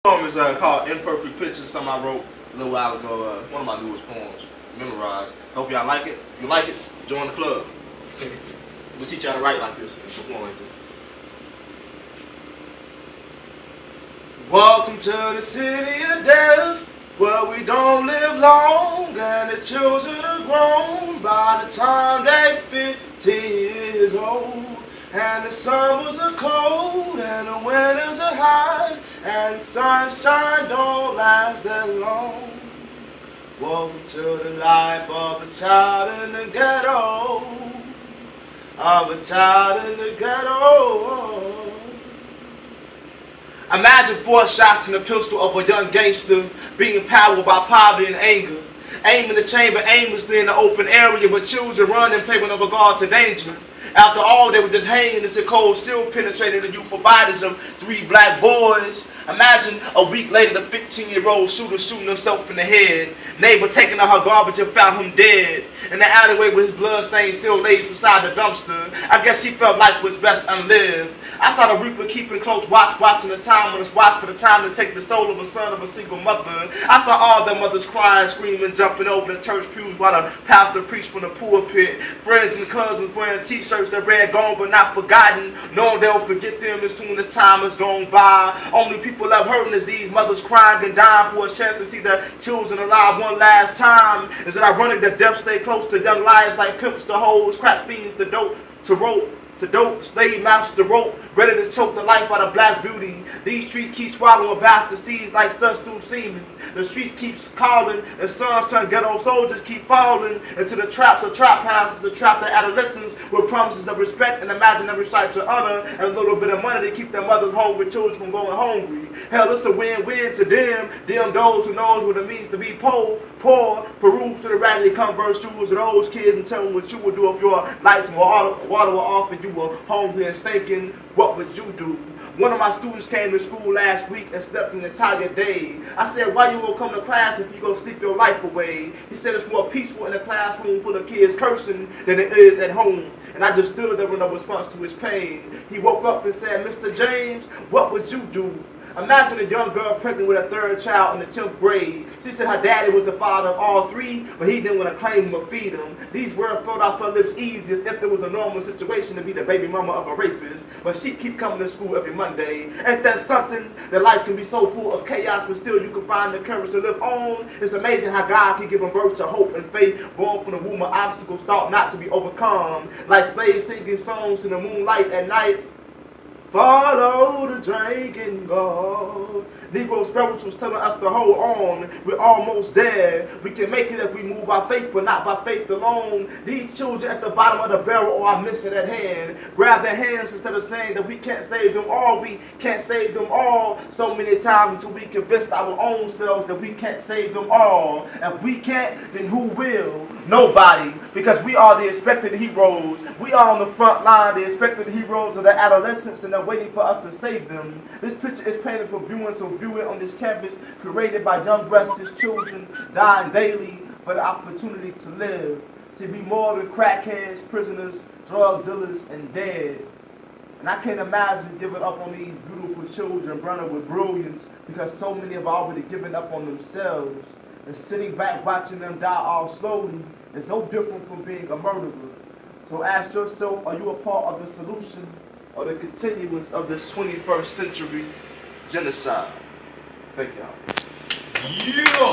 Poem is called Imperfect Picture, something I wrote a little while ago, one of my newest poems, memorized. Hope y'all like it. If you like it, join the club. We'll teach y'all to write like this and perform like this. Welcome to the city of death, where we don't live long, and the children are grown by the time they 15 years old. And the summers are cold, and the winters are hot, and sunshine don't last that long. Welcome to the life of a child in the ghetto, of a child in the ghetto. Imagine 4 shots in the pistol of a young gangster being powered by poverty and anger, aiming the chamber aimlessly in the open area where children run and play with no regard to danger. After all, they were just hanging until cold steel penetrated the youthful bodies of 3 black boys. Imagine a week later the 15-year-old shooter shooting himself in the head. Neighbor taking out her garbage and found him dead in the alleyway with his blood stains still lays beside the dumpster. I guess he felt life was best unlived. I saw the reaper keeping close watch, watching the time on his watch for the time to take the soul of a son of a single mother. I saw all the mothers crying, screaming, jumping over the church pews while the pastor preached from the pulpit. Friends and cousins wearing t-shirts that read "Gone but not forgotten," knowing they'll forget them as soon as time has gone by. Only people left hurting is these mothers crying and dying for a chance to see their children alive one last time. Is it ironic that death stay close to young lives like pimps to hoes, crack fiends to dope, to rope, to dope, slave mouths to rope, ready to choke the life out of black beauty. These streets keep swallowing bastard seeds like studs through semen. The streets keep calling, and sons turn ghetto soldiers keep falling into the trap houses, the trap of adolescents with promises of respect and imaginary stripes of honor and a little bit of money to keep their mothers home with children from going hungry. Hell, it's a win-win to them those who knows what it means to be poor, peruse to the raggedy Converse shoes of those kids and tell them what you would do if your lights and water were off and you were hungry and stinking. What would you do? One of my students came to school last week and slept an entire day. I said, why you won't come to class if you go sleep your life away? He said it's more peaceful in a classroom full of kids cursing than it is at home. And I just stood there with no response to his pain. He woke up and said, Mr. James, what would you do? Imagine a young girl pregnant with a 3rd child in the 10th grade. She said her daddy was the father of all 3, but he didn't want to claim them or feed them. These words flowed off her lips easy as if it was a normal situation to be the baby mama of a rapist. But she keep coming to school every Monday. Ain't that something? That life can be so full of chaos, but still you can find the courage to live on. It's amazing how God can give them birth to hope and faith. Born from the womb of obstacles thought not to be overcome. Like slaves singing songs in the moonlight at night. Follow the drinking God. Negro spirituals telling us to hold on. We're almost there. We can make it if we move by faith, but not by faith alone. These children at the bottom of the barrel are our mission at hand. Grab their hands instead of saying that we can't save them all. We can't save them all so many times until we convince our own selves that we can't save them all. If we can't, then who will? Nobody. Because we are the expected heroes. We are on the front line, the expected heroes of the adolescents, and they're waiting for us to save them. This picture is painted for viewing, so view it on this campus created by young restless children dying daily for the opportunity to live, to be more than crackheads, prisoners, drug dealers, and dead. And I can't imagine giving up on these beautiful children burning with brilliance because so many have already given up on themselves. And sitting back watching them die all slowly is no different from being a murderer. So ask yourself, are you a part of the solution or the continuance of this 21st century genocide? Thank y'all. Yeah!